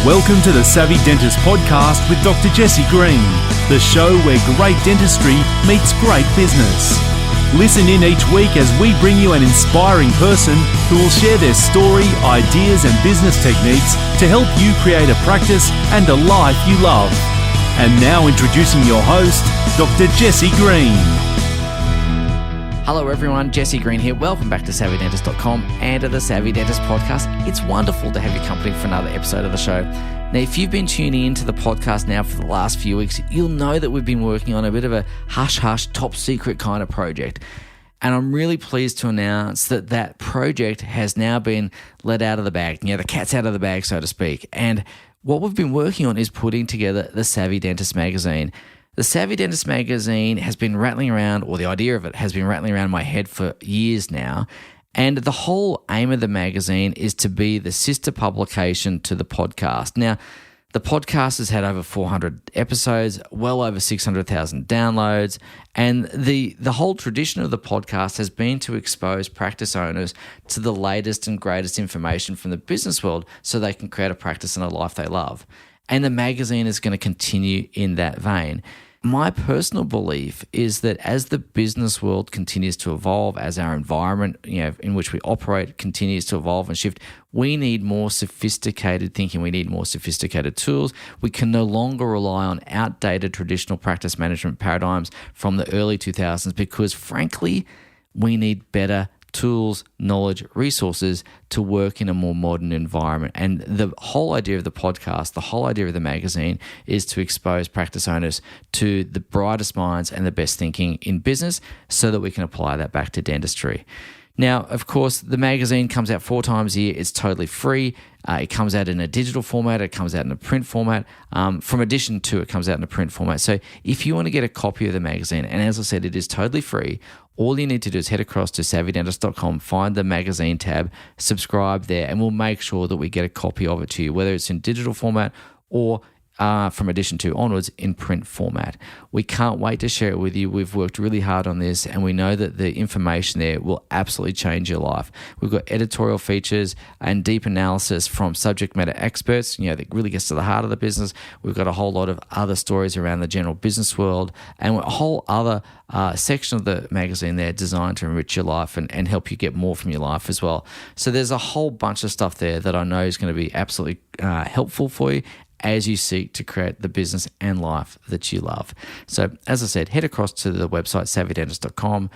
Welcome to the Savvy Dentist podcast with Dr. Jesse Green, the show where great dentistry meets great business. Listen in each week as we bring you an inspiring person who will share their story, ideas and business techniques to help you create a practice and a life you love. And now introducing your host, Dr. Jesse Green. Hello everyone, Jesse Green here. Welcome back to SavvyDentist.com and to the Savvy Dentist podcast. It's wonderful to have your company for another episode of the show. Now, if you've been tuning into the podcast now for the last few weeks, you'll know that we've been working on a bit of a hush-hush, top-secret kind of project. And I'm really pleased to announce that that project has now been let out of the bag. You know, the cat's out of the bag, so to speak. And what we've been working on is putting together the Savvy Dentist magazine. The Savvy Dentist magazine has been rattling around, or the idea of it has been rattling around my head for years now. And the whole aim of the magazine is to be the sister publication to the podcast. Now, the podcast has had over 400 episodes, well over 600,000 downloads, and the whole tradition of the podcast has been to expose practice owners to the latest and greatest information from the business world so they can create a practice and a life they love. And the magazine is going to continue in that vein. My personal belief is that as the business world continues to evolve, as our environment, in which we operate continues to evolve and shift, we need more sophisticated thinking. We need more sophisticated tools. We can no longer rely on outdated traditional practice management paradigms from the early 2000s because, frankly, we need better tools, knowledge, resources to work in a more modern environment. And the whole idea of the podcast, the whole idea of the magazine is to expose practice owners to the brightest minds and the best thinking in business so that we can apply that back to dentistry. Now, of course, the magazine comes out 4 times a year. It's totally free. It comes out in a digital format. It comes out in a print format. From edition 2, it comes out in a print format. So if you want to get a copy of the magazine, and as I said, it is totally free, all you need to do is head across to SavvyDentist.com, find the magazine tab, subscribe there, and we'll make sure that we get a copy of it to you, whether it's in digital format or from edition 2 onwards in print format. We can't wait to share it with you. We've worked really hard on this and we know that the information there will absolutely change your life. We've got editorial features and deep analysis from subject matter experts, that really gets to the heart of the business. We've got a whole lot of other stories around the general business world and a whole other section of the magazine there designed to enrich your life and help you get more from your life as well. So there's a whole bunch of stuff there that I know is going to be absolutely helpful for you as you seek to create the business and life that you love. So as I said, head across to the website SavvyDentist.com,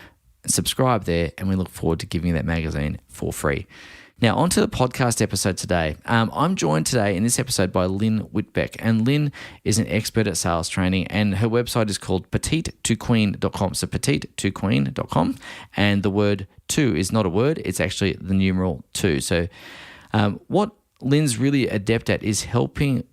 subscribe there, and we look forward to giving you that magazine for free. Now, on to the podcast episode today. I'm joined today in this episode by Lynn Whitbeck, and Lynn is an expert at sales training, and her website is called petite2queen.com. So petite2queen.com, and the word 2 is not a word, it's actually the numeral 2. So what Lynn's really adept at is helping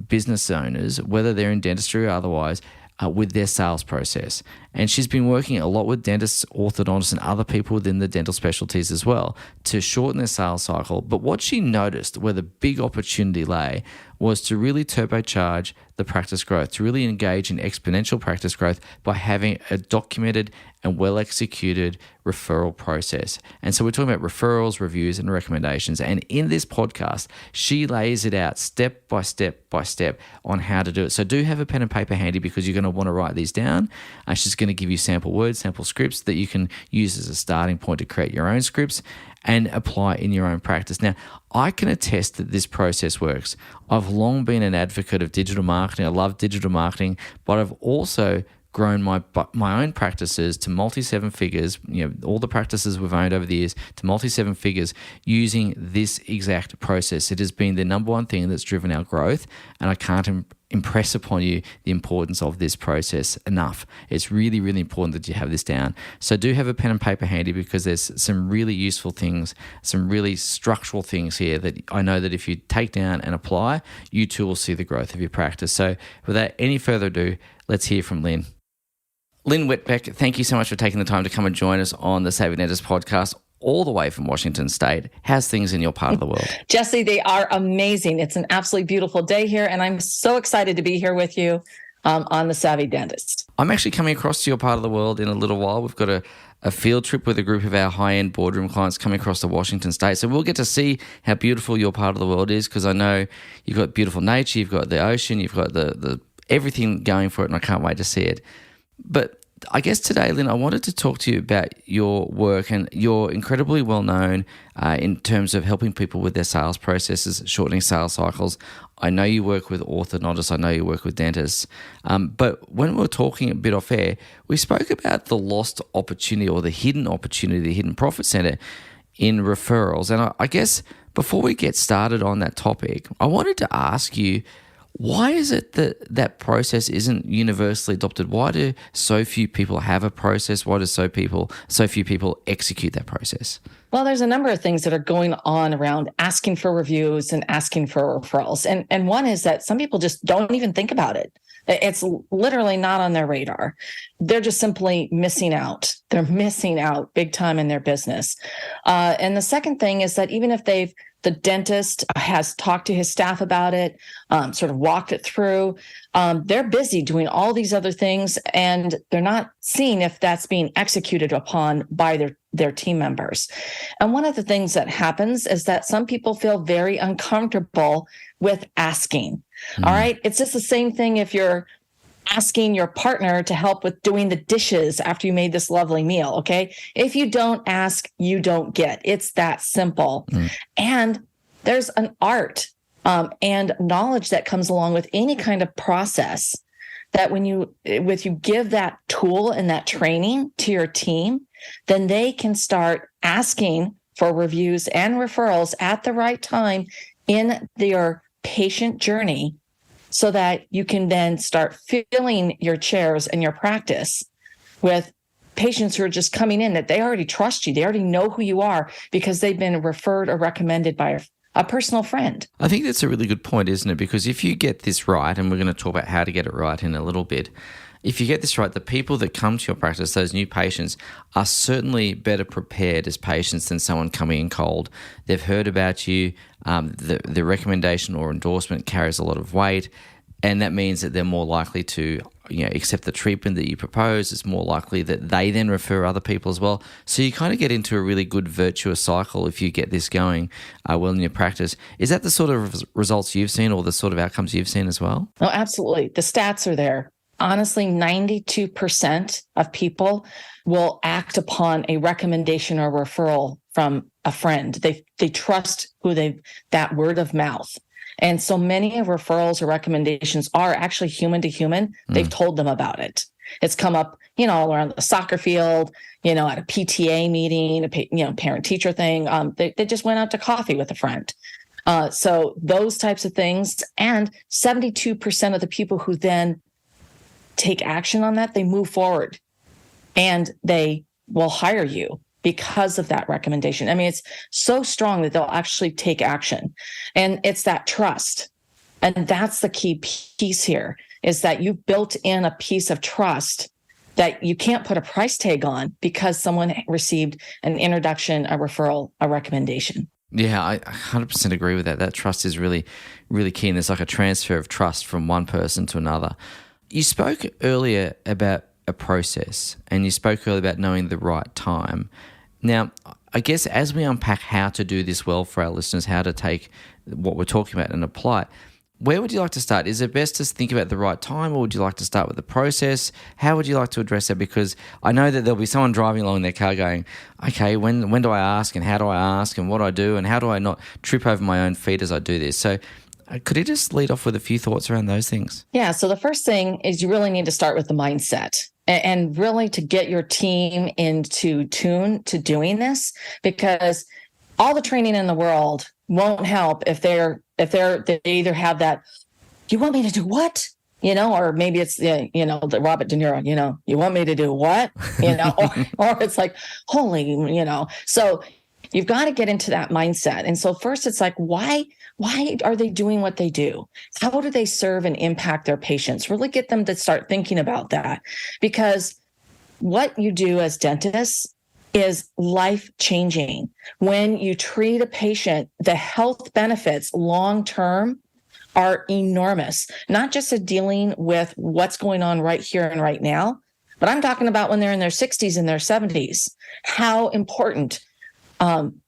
business owners, whether they're in dentistry or otherwise, with their sales process. And she's been working a lot with dentists, orthodontists, and other people within the dental specialties as well to shorten their sales cycle. But what she noticed where the big opportunity lay was to really turbocharge the practice growth, to really engage in exponential practice growth by having a documented and well-executed referral process. And so we're talking about referrals, reviews, and recommendations. And in this podcast, she lays it out step by step by step on how to do it. So do have a pen and paper handy because you're going to want to write these down. She's going to give you sample words, sample scripts that you can use as a starting point to create your own scripts and apply in your own practice. Now, I can attest that this process works. I've long been an advocate of digital marketing. I love digital marketing, but I've also grown my own practices to multi-7 figures, all the practices we've owned over the years to multi-7 figures using this exact process. It has been the number one thing that's driven our growth, and I can't impress upon you the importance of this process enough. It's really, really important that you have this down. So do have a pen and paper handy because there's some really useful things, some really structural things here that I know that if you take down and apply, you too will see the growth of your practice. So without any further ado, let's hear from Lynn. Lynn Whitbeck, thank you so much for taking the time to come and join us on the Savvy Dentist podcast all the way from Washington State. How's things in your part of the world? Jesse, they are amazing. It's an absolutely beautiful day here, and I'm so excited to be here with you on the Savvy Dentist. I'm actually coming across to your part of the world in a little while. We've got a field trip with a group of our high-end boardroom clients coming across to Washington State. So we'll get to see how beautiful your part of the world is, because I know you've got beautiful nature, you've got the ocean, you've got the everything going for it, and I can't wait to see it. But I guess today, Lynn, I wanted to talk to you about your work, and you're incredibly well known in terms of helping people with their sales processes, shortening sales cycles. I know you work with orthodontists. I know you work with dentists. But when we were talking a bit off air, we spoke about the lost opportunity or the hidden opportunity, the hidden profit center in referrals. And I guess before we get started on that topic, I wanted to ask you, why is it that that process isn't universally adopted? Why do so few people have a process? Why do so few people execute that process? Well, there's a number of things that are going on around asking for reviews and asking for referrals. And one is that some people just don't even think about it. It's literally not on their radar. They're just simply missing out. They're missing out big time in their business. And the second thing is that even if the dentist has talked to his staff about it, sort of walked it through, they're busy doing all these other things, and they're not seeing if that's being executed upon by their team members. And one of the things that happens is that some people feel very uncomfortable with asking. All right. It's just the same thing if you're asking your partner to help with doing the dishes after you made this lovely meal. Okay. If you don't ask, you don't get. It's that simple. And there's an art and knowledge that comes along with any kind of process that when you give that tool and that training to your team, then they can start asking for reviews and referrals at the right time in their patient journey, so that you can then start filling your chairs and your practice with patients who are just coming in, that they already trust you. They already know who you are because they've been referred or recommended by a personal friend. I think that's a really good point, isn't it? Because if you get this right, and we're going to talk about how to get it right in a little bit, if you get this right, the people that come to your practice, those new patients, are certainly better prepared as patients than someone coming in cold. They've heard about you. The recommendation or endorsement carries a lot of weight, and that means that they're more likely to accept the treatment that you propose. It's more likely that they then refer other people as well. So you kind of get into a really good virtuous cycle if you get this going well in your practice. Is that the sort of results you've seen, or the sort of outcomes you've seen as well? Oh, absolutely. The stats are there. Honestly, 92% of people will act upon a recommendation or referral from a friend. They trust that word of mouth. And so many of referrals or recommendations are actually human to human. They've told them about it. It's come up, around the soccer field, at a PTA meeting, parent teacher thing. They just went out to coffee with a friend. So those types of things. And 72% of the people who then take action on that, they move forward and they will hire you because of that recommendation. I mean, it's so strong that they'll actually take action. And it's that trust. And that's the key piece here, is that you built in a piece of trust that you can't put a price tag on because someone received an introduction, a referral, a recommendation. Yeah, I 100% agree with that. That trust is really, really key. And there's like a transfer of trust from one person to another. You spoke earlier about a process, and you spoke earlier about knowing the right time. Now, I guess as we unpack how to do this well for our listeners, how to take what we're talking about and apply it, where would you like to start? Is it best to think about the right time, or would you like to start with the process? How would you like to address that? Because I know that there'll be someone driving along in their car going, okay, when do I ask, and how do I ask, and what do I do, and how do I not trip over my own feet as I do this? So could you just lead off with a few thoughts around those things? Yeah. So the first thing is you really need to start with the mindset, and really to get your team into tune to doing this, because all the training in the world won't help if they either have that, you want me to do what? Or maybe it's the Robert De Niro, you want me to do what? Or it's like, holy, so you've got to get into that mindset. And so first it's like, why are they doing what they do? How do they serve and impact their patients? Really get them to start thinking about that, because what you do as dentists is life-changing. When you treat a patient, the health benefits long-term are enormous, not just at dealing with what's going on right here and right now, but I'm talking about when they're in their 60s and their 70s, how important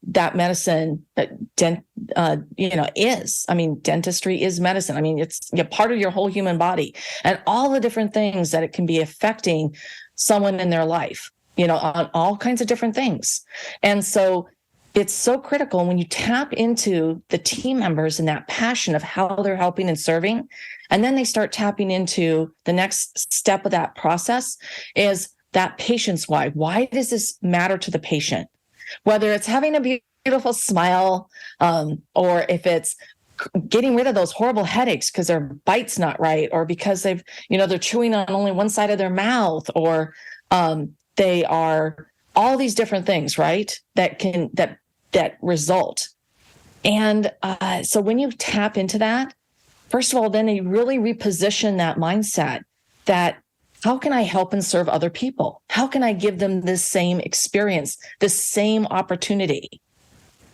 that medicine is. I mean, dentistry is medicine. I mean, it's part of your whole human body and all the different things that it can be affecting someone in their life, on all kinds of different things. And so it's so critical when you tap into the team members and that passion of how they're helping and serving. And then they start tapping into the next step of that process is that patient's why. Why does this matter to the patient? Whether it's having a beautiful smile, or if it's getting rid of those horrible headaches because their bite's not right, or because they're chewing on only one side of their mouth, or they are all these different things, right? That result. And so when you tap into that, first of all, then you really reposition that mindset that how can I help and serve other people? How can I give them this same experience, this same opportunity?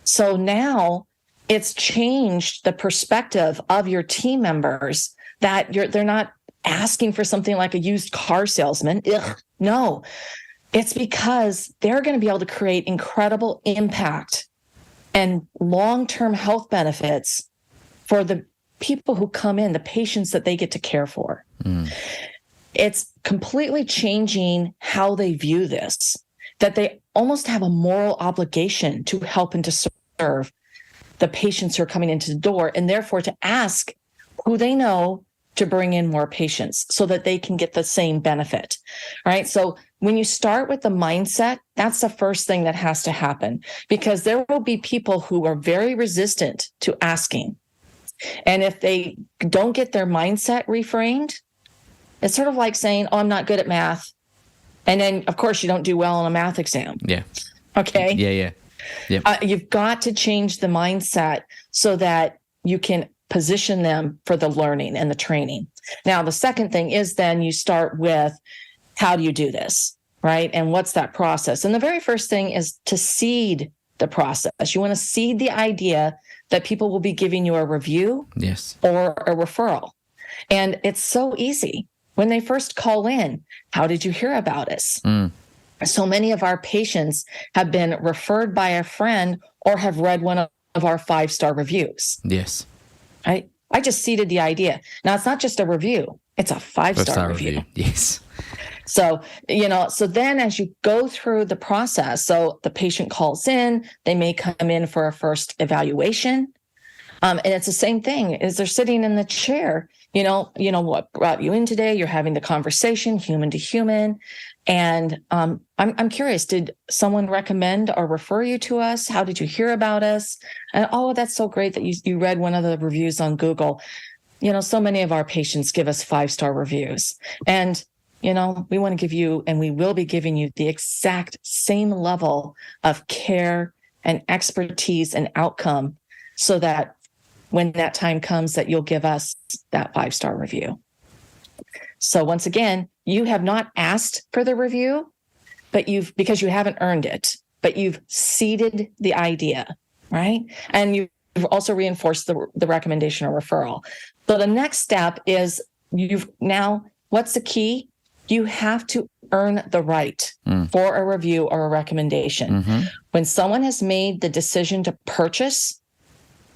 So now it's changed the perspective of your team members that they're not asking for something like a used car salesman. No, it's because they're going to be able to create incredible impact and long-term health benefits for the people who come in, the patients that they get to care for. It's completely changing how they view this, that they almost have a moral obligation to help and to serve the patients who are coming into the door, and therefore to ask who they know to bring in more patients so that they can get the same benefit. All right. So when you start with the mindset, that's the first thing that has to happen, because there will be people who are very resistant to asking. And if they don't get their mindset reframed, it's sort of like saying, oh, I'm not good at math. And then, of course, you don't do well on a math exam. Yeah. Okay. Yeah. You've got to change the mindset so that you can position them for the learning and the training. Now, the second thing is then you start with, how do you do this, right? And what's that process? And the very first thing is to seed the process. You want to seed the idea that people will be giving you a review, yes, or a referral. And it's so easy. When they first call in, how did you hear about us? So many of our patients have been referred by a friend or have read one of our 5-star reviews. Yes. I just seeded the idea. Now, it's not just a review. It's a 5-star review. Yes. So, so then as you go through the process, so the patient calls in, they may come in for a first evaluation. And it's the same thing as they're sitting in the chair, what brought you in today? You're having the conversation, human to human. And I'm curious, did someone recommend or refer you to us? How did you hear about us? And oh, that's so great that you read one of the reviews on Google. So many of our patients give us 5-star reviews. And, we want to give you, and we will be giving you the exact same level of care and expertise and outcome so that when that time comes that you'll give us that 5-star review. So once again, you have not asked for the review, but because you haven't earned it, but you've seeded the idea, right? And you've also reinforced the recommendation or referral. So the next step is what's the key? You have to earn the right for a review or a recommendation. Mm-hmm. When someone has made the decision to purchase,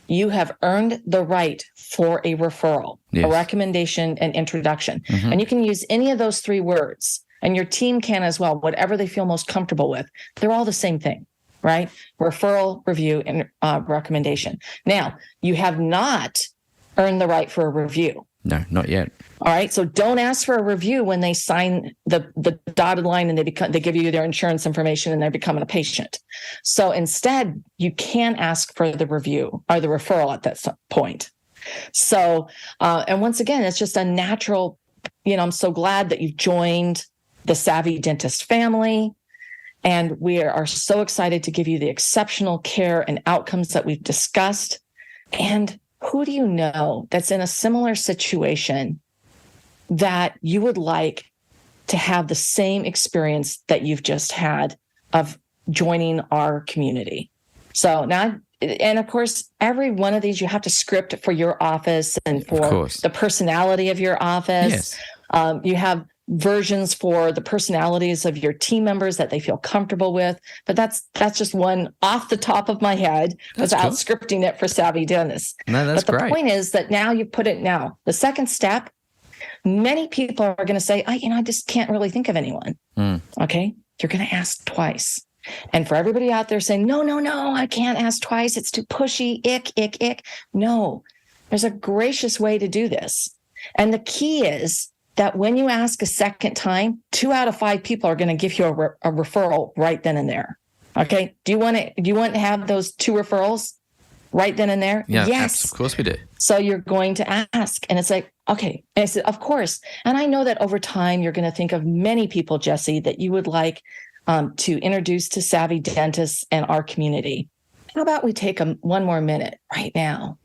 you have earned the right for a referral, yes, a recommendation, and introduction. Mm-hmm. And you can use any of those 3 words, and your team can as well, whatever they feel most comfortable with. They're all the same thing, right? Referral, review, and recommendation. Now, you have not earned the right for a review. No, not yet. All right. So don't ask for a review when they sign the dotted line and they give you their insurance information and they're becoming a patient. So instead, you can ask for the review or the referral at that point. So, and once again, it's just a natural, I'm so glad that you've joined the Savvy Dentist family. And we are so excited to give you the exceptional care and outcomes that we've discussed. And who do you know that's in a similar situation that you would like to have the same experience that you've just had of joining our community? So now and of course, every one of these you have to script for your office and for the personality of your office. Yes. You have versions for the personalities of your team members that they feel comfortable with. But that's just one off the top of my head without scripting it for savvy dentists. No, that's great. But the great. point is that now you put it now. The second step, many people are going to say, I just can't really think of anyone. Okay. You're going to ask twice. And for everybody out there saying, no, I can't ask twice. It's too pushy. Ick. No, there's a gracious way to do this. And the key is that when you ask a second time, 2 out of 5 people are going to give you a referral right then and there. Okay. Do you want to have those 2 referrals right then and there? Yeah, yes. Of course we do. So you're going to ask, and it's like, okay. And I said, of course. And I know that over time, you're going to think of many people, Jesse, that you would like to introduce to savvy dentists and our community. How about we take one more minute right now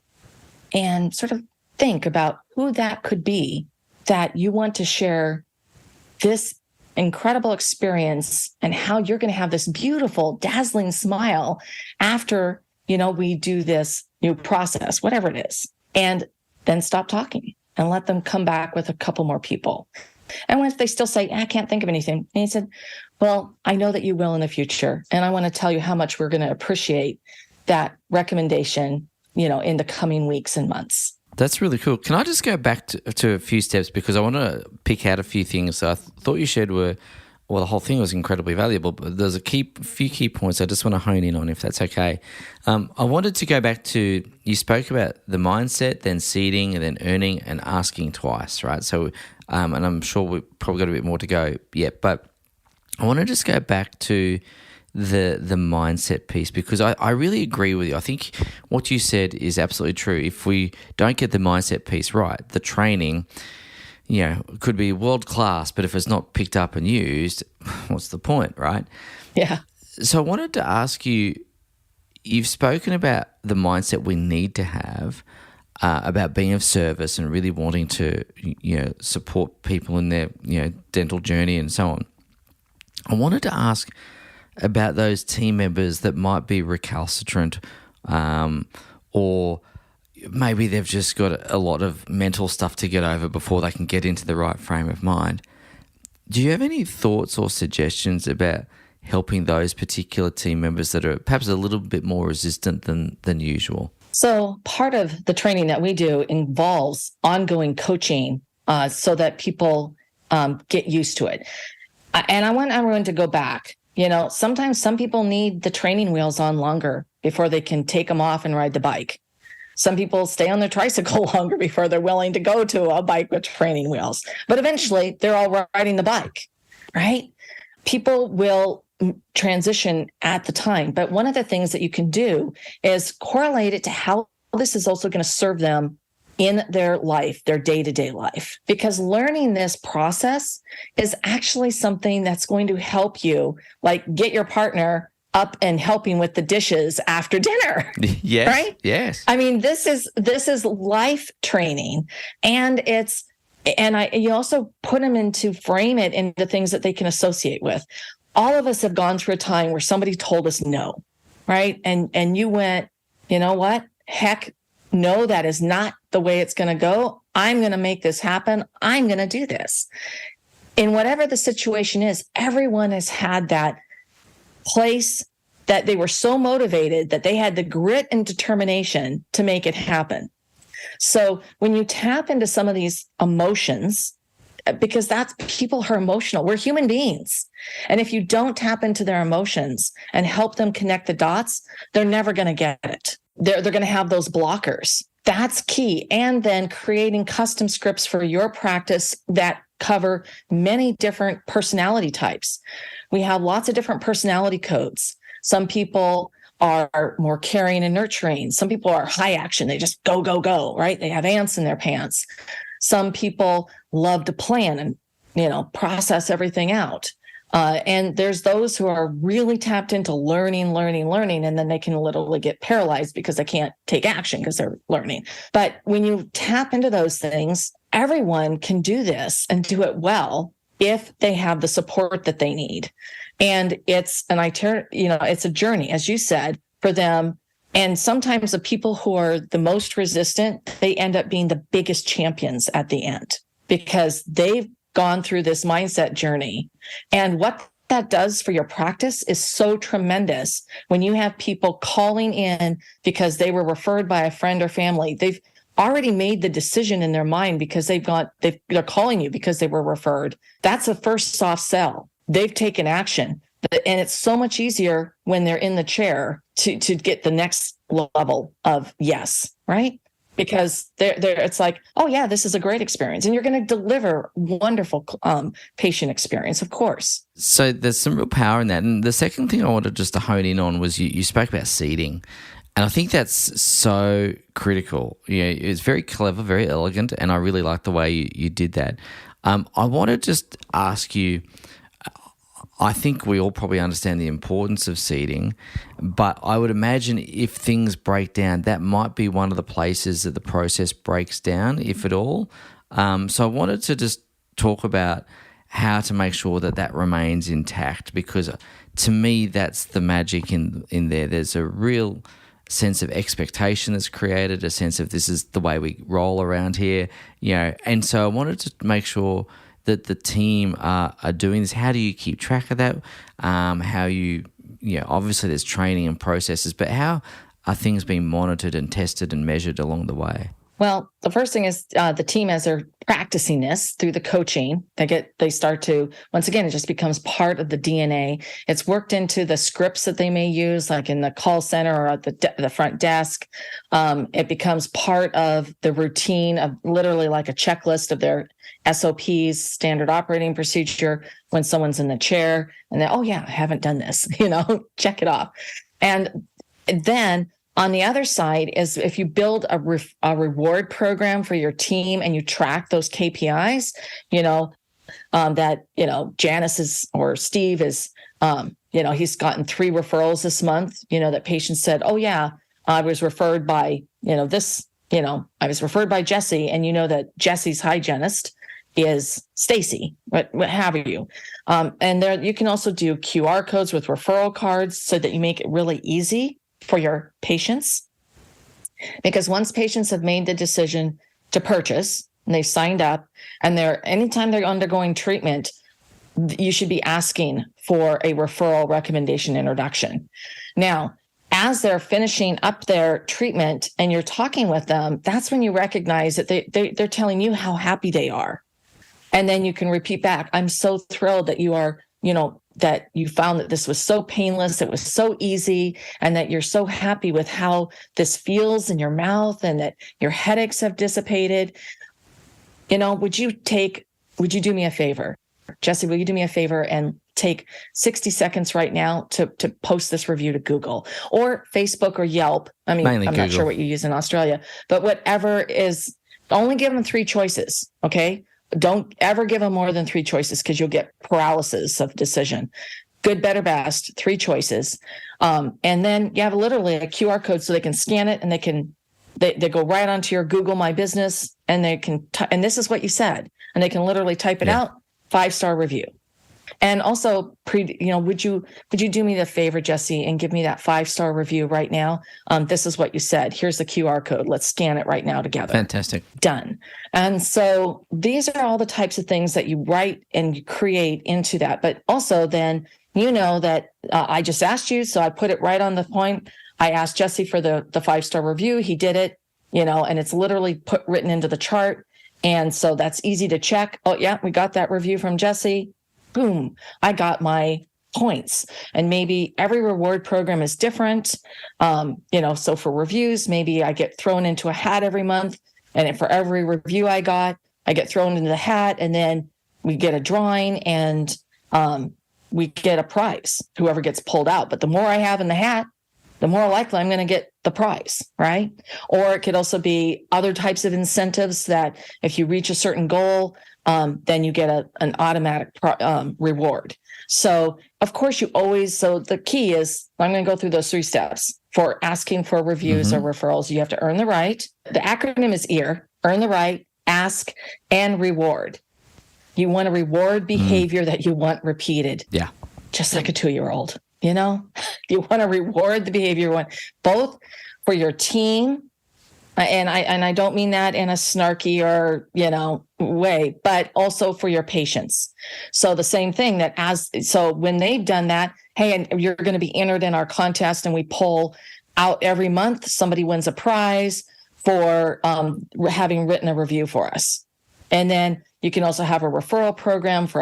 and sort of think about who that could be that you want to share this incredible experience and how you're going to have this beautiful, dazzling smile after, we do this new process, whatever it is. And then stop talking and let them come back with a couple more people. And if they still say, I can't think of anything, and he said, well, I know that you will in the future. And I want to tell you how much we're going to appreciate that recommendation, in the coming weeks and months. That's really cool. Can I just go back to a few steps, because I want to pick out a few things I thought you shared the whole thing was incredibly valuable, but there's a few key points I just want to hone in on, if that's okay. I wanted to go back to, you spoke about the mindset, then seeding, and then earning and asking twice, right? So, and I'm sure we've probably got a bit more to go yet, but I want to just go back to the mindset piece, because I really agree with you. I think what you said is absolutely true. If we don't get the mindset piece right, the training, could be world class, but if it's not picked up and used, what's the point, right? Yeah. So I wanted to ask you, you've spoken about the mindset we need to have about being of service and really wanting to, support people in their, dental journey and so on. I wanted to ask about those team members that might be recalcitrant, or maybe they've just got a lot of mental stuff to get over before they can get into the right frame of mind. Do you have any thoughts or suggestions about helping those particular team members that are perhaps a little bit more resistant than usual? So part of the training that we do involves ongoing coaching so that people get used to it. And I want everyone to go back. Sometimes some people need the training wheels on longer before they can take them off and ride the bike. Some people stay on their tricycle longer before they're willing to go to a bike with training wheels. But eventually, they're all riding the bike, right? People will transition at the time. But one of the things that you can do is correlate it to how this is also going to serve them in their life, their day-to-day life. Because learning this process is actually something that's going to help you, like get your partner up and helping with the dishes after dinner. Yes. Right? Yes. I mean, this is life training, and you also put them frame it into things that they can associate with. All of us have gone through a time where somebody told us no, right? And you went, you know what? Heck, no, that is not the way it's going to go. I'm going to make this happen. I'm going to do this. In whatever the situation is, everyone has had that place that they were so motivated that they had the grit and determination to make it happen. So when you tap into some of these emotions, because people are emotional, we're human beings. And if you don't tap into their emotions and help them connect the dots, they're never going to get it. They're going to have those blockers. That's key. And then creating custom scripts for your practice that cover many different personality types. We have lots of different personality codes. Some people are more caring and nurturing. Some people are high action. They just go, go, go, right? They have ants in their pants. Some people love to plan and, process everything out. And there's those who are really tapped into learning, and then they can literally get paralyzed because they can't take action because they're learning. But when you tap into those things, everyone can do this and do it well if they have the support that they need. And it's a journey, as you said, for them And sometimes the people who are the most resistant, they end up being the biggest champions at the end because they've gone through this mindset journey. And what that does for your practice is so tremendous when you have people calling in because they were referred by a friend or family. They've already made the decision in their mind because they're calling you because they were referred. That's a first soft sell. They've taken action. And it's so much easier when they're in the chair to get the next level of yes, right? Because it's like, oh yeah, this is a great experience. And you're going to deliver wonderful patient experience, of course. So there's some real power in that. And the second thing I wanted just to hone in on was you spoke about seating. And I think that's so critical. It's very clever, very elegant, and I really like the way you did that. I want to just ask you, I think we all probably understand the importance of seating, but I would imagine if things break down, that might be one of the places that the process breaks down, if at all. So I wanted to just talk about how to make sure that remains intact, because to me, that's the magic in there. There's a real sense of expectation that's created, a sense of this is the way we roll around here, and so I wanted to make sure that the team are doing this. How do you keep track of that? How obviously there's training and processes, but how are things being monitored and tested and measured along the way? Well, the first thing is the team, as they're practicing this through the coaching, they start to, once again, it just becomes part of the DNA. It's worked into the scripts that they may use, like in the call center or at the front desk. It becomes part of the routine of literally like a checklist of their SOPs, standard operating procedure, when someone's in the chair and then, oh yeah, I haven't done this, check it off. And then on the other side is if you build a reward program for your team and you track those KPIs, that, Janice is, or Steve is, he's gotten 3 referrals this month, that patients said, oh yeah, I was referred by, I was referred by Jesse, and that Jesse's hygienist is Stacy, what have you. And there you can also do QR codes with referral cards so that you make it really easy for your patients. Because once patients have made the decision to purchase and they've signed up, and anytime they're undergoing treatment, you should be asking for a referral recommendation introduction. Now, as they're finishing up their treatment and you're talking with them, that's when you recognize that they're telling you how happy they are. And then you can repeat back, I'm so thrilled that you are, that you found that this was so painless, it was so easy, and that you're so happy with how this feels in your mouth and that your headaches have dissipated. Would you do me a favor? Jesse, will you do me a favor and take 60 seconds right now to post this review to Google or Facebook or Yelp? I mean, mainly I'm Google. Not sure what you use in Australia, but whatever is, only give them 3 choices, okay? Don't ever give them more than 3 choices because you'll get paralysis of decision. Good, better, best, 3 choices. And then you have literally a QR code so they can scan it and they go right onto your Google My Business and they can, and this is what you said, and they can literally type it out, 5-star review. And also, would you do me the favor, Jesse, and give me that 5-star review right now? This is what you said. Here's the QR code. Let's scan it right now together. Fantastic. Done. And so these are all the types of things that you write and you create into that. But also then, that I just asked you, so I put it right on the point. I asked Jesse for the 5-star review. He did it, and it's literally written into the chart. And so that's easy to check. Oh yeah, we got that review from Jesse. Boom, I got my points. And maybe every reward program is different. So for reviews, maybe I get thrown into a hat every month. And for every review I get thrown into the hat, and then we get a drawing and we get a prize, whoever gets pulled out. But the more I have in the hat, the more likely I'm going to get the prize, right? Or it could also be other types of incentives that if you reach a certain goal, then you get an automatic reward. So of course so the key is, I'm going to go through those 3 steps. For asking for reviews or referrals, you have to earn the right. The acronym is EAR: earn the right, ask, and reward. You want to reward behavior that you want repeated. Yeah. Just like a 2-year-old. You want to reward the behavior, you want both for your team. And I don't mean that in a snarky or, way, but also for your patients. So the same thing so when they've done that, hey, and you're going to be entered in our contest, and we pull out every month, somebody wins a prize for having written a review for us. And then you can also have a referral program for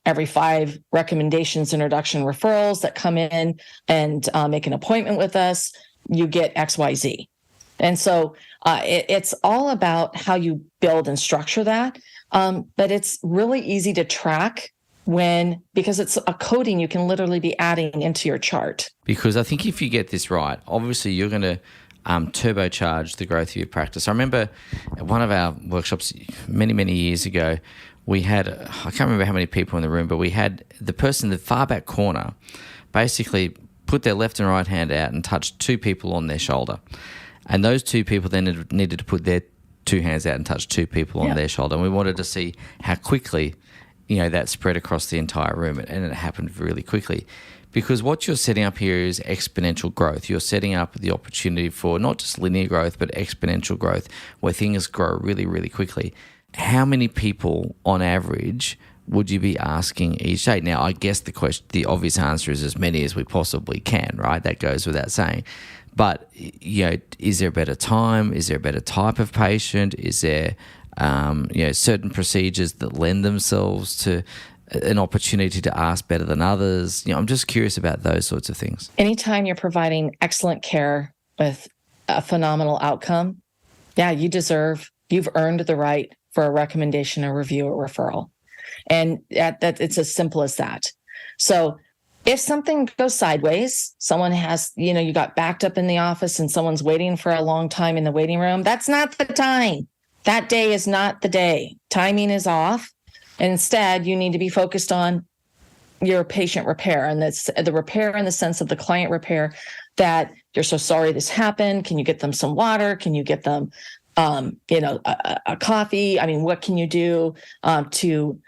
every 5 recommendations, introduction referrals that come in and make an appointment with us, you get XYZ. And so it's all about how you build and structure that. But it's really easy to track because it's a coding you can literally be adding into your chart. Because I think if you get this right, obviously you're going to turbocharge the growth of your practice. I remember at one of our workshops many, many years ago, we had, I can't remember how many people in the room, but we had the person in the far back corner basically put their left and right hand out and touched 2 people on their shoulder. And those 2 people then needed to put their 2 hands out and touch 2 people on their shoulder. And we wanted to see how quickly, that spread across the entire room. And it happened really quickly. Because what you're setting up here is exponential growth. You're setting up the opportunity for not just linear growth, but exponential growth, where things grow really, really quickly. How many people on average would you be asking each day? Now, I guess the obvious answer is as many as we possibly can, right? That goes without saying. But, is there a better time? Is there a better type of patient? Is there, certain procedures that lend themselves to an opportunity to ask better than others? I'm just curious about those sorts of things. Anytime you're providing excellent care with a phenomenal outcome, you've earned the right for a recommendation, a review, or referral. And that it's as simple as that. So if something goes sideways, someone has, you got backed up in the office and someone's waiting for a long time in the waiting room, that's not the time. That day is not the day. Timing is off. Instead, you need to be focused on your patient repair, and that's the repair in the sense of the client repair, that you're so sorry this happened. Can you get them some water? Can you get them, a coffee? I mean, what can you do to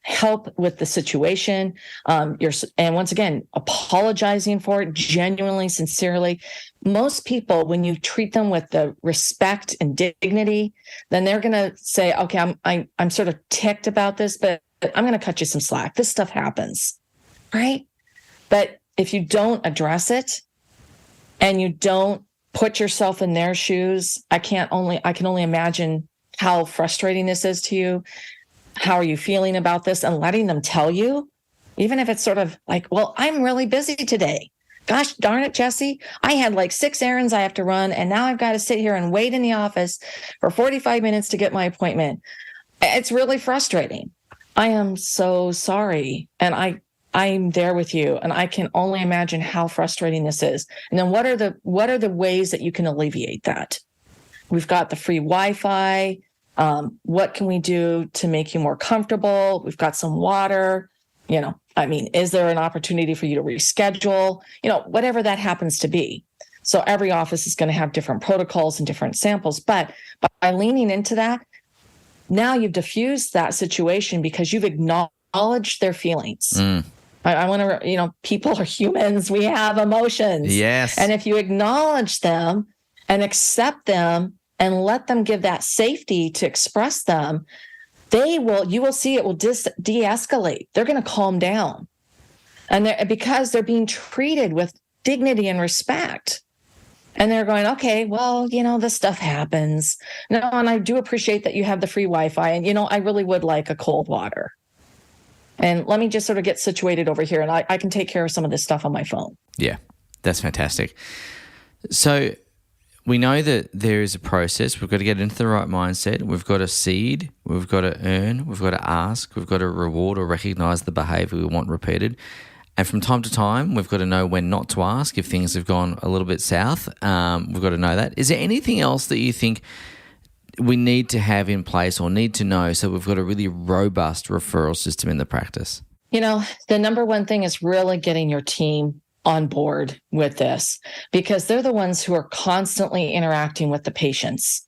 help with the situation? And once again, apologizing for it genuinely, sincerely. Most people, when you treat them with the respect and dignity, then they're going to say, okay, I'm sort of ticked about this, but I'm going to cut you some slack. This stuff happens, right? But if you don't address it and you don't put yourself in their shoes, I can only imagine how frustrating this is to you. How are you feeling about this? And letting them tell you, even if it's sort of like, well, I'm really busy today. Gosh darn it, Jesse. I had like 6 errands I have to run, and now I've got to sit here and wait in the office for 45 minutes to get my appointment. It's really frustrating. I am so sorry. And I'm there with you. And I can only imagine how frustrating this is. And then what are the ways that you can alleviate that? We've got the free Wi-Fi. What can we do to make you more comfortable? We've got some water. Is there an opportunity for you to reschedule? Whatever that happens to be. So every office is going to have different protocols and different samples. But by leaning into that, now you've diffused that situation because you've acknowledged their feelings. I want to, people are humans. We have emotions. Yes. And if you acknowledge them and accept them and let them give that safety to express them, you will see it will de-escalate. They're going to calm down. And because they're being treated with dignity and respect. And they're going, okay, well, this stuff happens. No, and I do appreciate that you have the free Wi-Fi. And, I really would like a cold water. And let me just sort of get situated over here, and I can take care of some of this stuff on my phone. Yeah, that's fantastic. So we know that there is a process. We've got to get into the right mindset. We've got to seed. We've got to earn. We've got to ask. We've got to reward or recognize the behavior we want repeated. And from time to time, we've got to know when not to ask if things have gone a little bit south. We've got to know that. Is there anything else that you think we need to have in place or need to know so we've got a really robust referral system in the practice? The number one thing is really getting your team on board with this, because they're the ones who are constantly interacting with the patients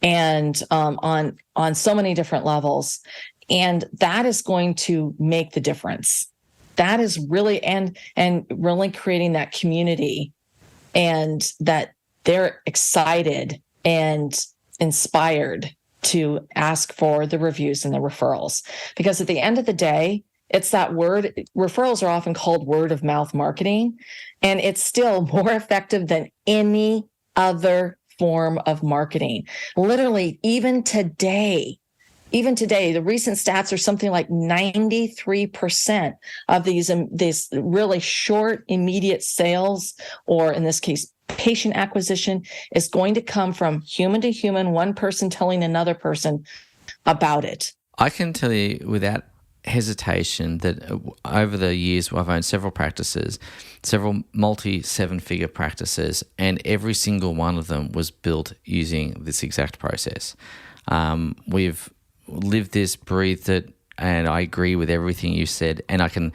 and on so many different levels. And that is going to make the difference. that is really, and really creating that community, and that they're excited and inspired to ask for the reviews and the referrals. Because at the end of the day, it's that referrals are often called word of mouth marketing, and it's still more effective than any other form of marketing. Literally, even today, the recent stats are something like 93% of these really short, immediate sales, or in this case, patient acquisition, is going to come from human to human, one person telling another person about it. I can tell you without hesitation that over the years I've owned several practices, several multi-seven-figure practices, and every single one of them was built using this exact process. We've lived this, breathed it, and I agree with everything you said, and I can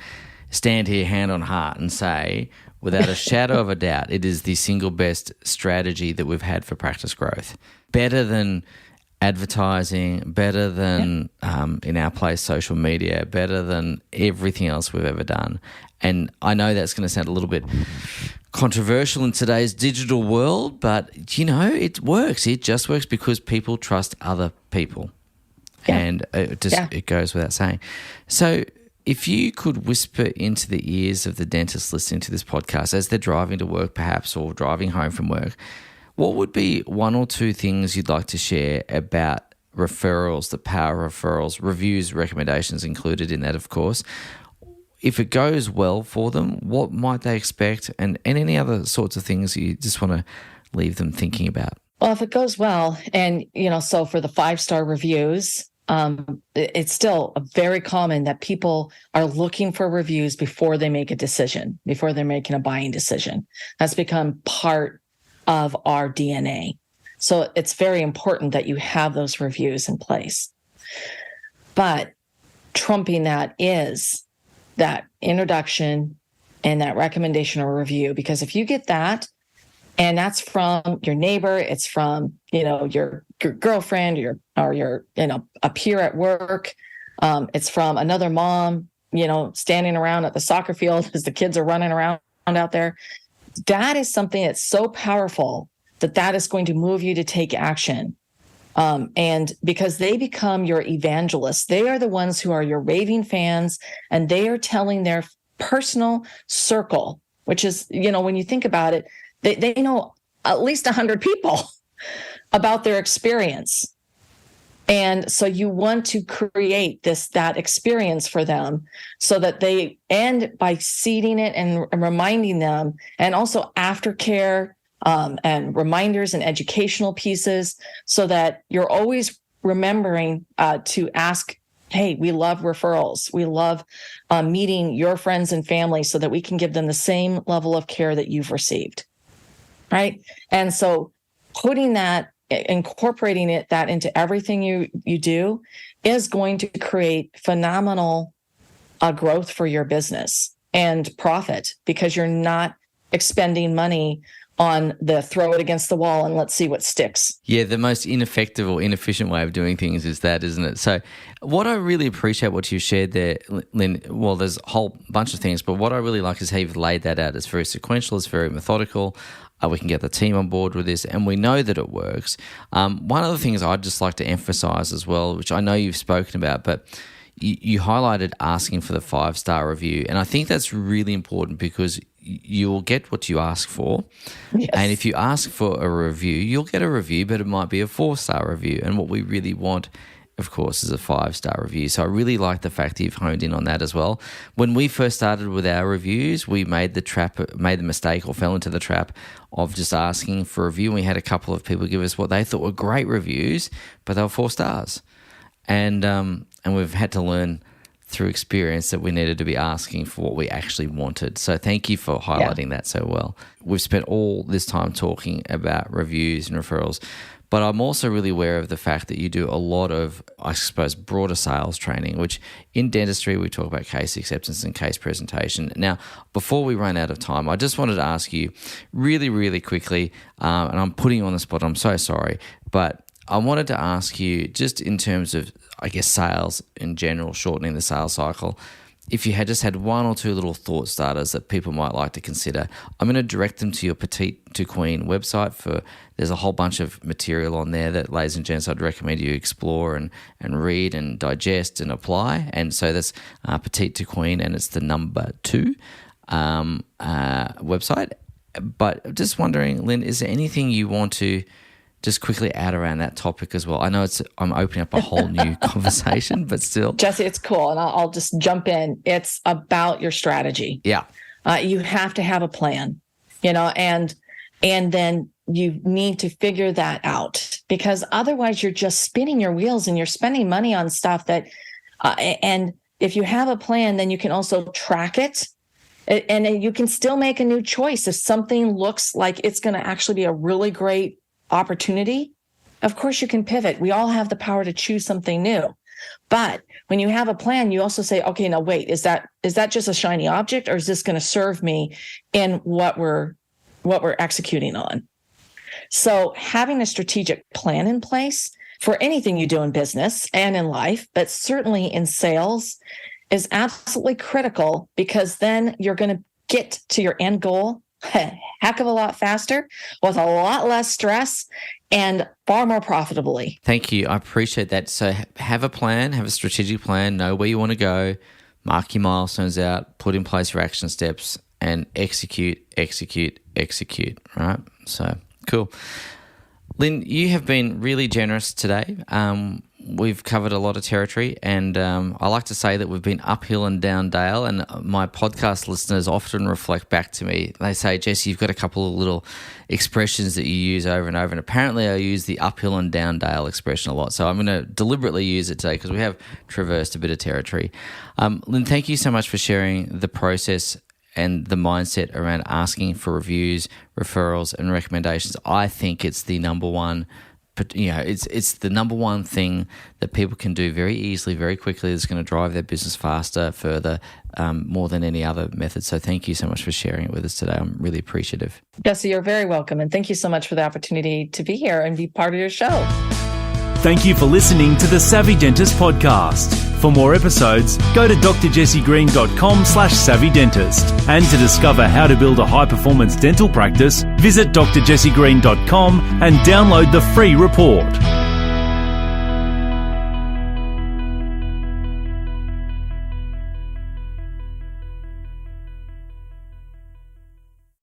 stand here hand on heart and say without a shadow of a doubt it is the single best strategy that we've had for practice growth. Better than advertising, better than, in our place, social media, better than everything else we've ever done. And I know that's going to sound a little bit controversial in today's digital world, but, it works. It just works because people trust other people. Yeah. And it goes without saying. So if you could whisper into the ears of the dentists listening to this podcast as they're driving to work perhaps, or driving home from work, what would be one or two things you'd like to share about referrals, the power of referrals, reviews, recommendations included in that, of course? If it goes well for them, what might they expect, and any other sorts of things you just want to leave them thinking about? Well, if it goes well, and, so for the 5-star reviews, it's still very common that people are looking for reviews before they make a decision, before they're making a buying decision. That's become part of our DNA. So it's very important that you have those reviews in place. But trumping that is that introduction and that recommendation or review, because if you get that, and that's from your neighbor, it's from, your girlfriend, or your a peer at work, it's from another mom, standing around at the soccer field as the kids are running around out there. That is something that's so powerful that is going to move you to take action. And because they become your evangelists, they are the ones who are your raving fans, and they are telling their personal circle, which is, when you think about it, they know at least 100 people about their experience. And so you want to create that experience for them, so that they end by seeding it and reminding them, and also aftercare and reminders and educational pieces, so that you're always remembering to ask, hey, we love referrals. We love meeting your friends and family so that we can give them the same level of care that you've received. Right. And so incorporating that into everything you do is going to create phenomenal growth for your business and profit, because you're not expending money on the throw it against the wall and let's see what sticks. Yeah, the most ineffective or inefficient way of doing things is that, isn't it? So what I really appreciate what you shared there, Lynn, well, there's a whole bunch of things, but what I really like is how you've laid that out. It's very sequential, it's very methodical. We can get the team on board with this, and we know that it works. One of the things I'd just like to emphasize as well, which I know you've spoken about, but you highlighted asking for the 5-star review. And I think that's really important, because you'll get what you ask for. Yes. And if you ask for a review, you'll get a review, but it might be a 4-star review. And what we really want, of course, is a 5-star review. So I really like the fact that you've honed in on that as well. When we first started with our reviews, we made the mistake, or fell into the trap of just asking for a review. And we had a couple of people give us what they thought were great reviews, but they were 4 stars. And we've had to learn through experience that we needed to be asking for what we actually wanted. So thank you for highlighting that so well. We've spent all this time talking about reviews and referrals, but I'm also really aware of the fact that you do a lot of, I suppose, broader sales training, which in dentistry we talk about case acceptance and case presentation. Now, before we run out of time, I just wanted to ask you really, really quickly, and I'm putting you on the spot, I'm so sorry, but I wanted to ask you, just in terms of, I guess, sales in general, shortening the sales cycle, if you had just had one or two little thought starters that people might like to consider, I'm going to direct them to your Petite to Queen website. There's a whole bunch of material on there that, ladies and gents, I'd recommend you explore and read and digest and apply. And so that's Petite to Queen, and it's the number 2 website. But just wondering, Lynn, is there anything you want to just quickly add around that topic as well? I know I'm opening up a whole new conversation, but still. Jesse, it's cool. And I'll just jump in. It's about your strategy. Yeah. You have to have a plan, and then you need to figure that out, because otherwise you're just spinning your wheels and you're spending money on stuff that, and if you have a plan, then you can also track it. And then you can still make a new choice. If something looks like it's going to actually be a really great opportunity, of course you can pivot. We all have the power to choose something new. But when you have a plan, you also say, okay, now wait, is that just a shiny object, or is this going to serve me in what we're executing on? So having a strategic plan in place for anything you do in business and in life, but certainly in sales, is absolutely critical, because then you're going to get to your end goal a heck of a lot faster, with a lot less stress, and far more profitably. Thank you. I appreciate that. So have a plan, have a strategic plan, know where you want to go, mark your milestones out, put in place your action steps, and execute, right? So cool. Lynn, you have been really generous today. We've covered a lot of territory, and I like to say that we've been uphill and down dale, and my podcast listeners often reflect back to me. They say, Jesse, you've got a couple of little expressions that you use over and over, and apparently I use the uphill and down dale expression a lot, so I'm going to deliberately use it today because we have traversed a bit of territory. Lynn, thank you so much for sharing the process and the mindset around asking for reviews, referrals, and recommendations. I think it's the number one. But it's the number one thing that people can do very easily, very quickly, that's going to drive their business faster, further, more than any other method. So thank you so much for sharing it with us today. I'm really appreciative. Jesse, you're very welcome. And thank you so much for the opportunity to be here and be part of your show. Thank you for listening to the Savvy Dentist podcast. For more episodes, go to drjessiegreen.com/savvydentist. And to discover how to build a high-performance dental practice, visit drjessiegreen.com and download the free report.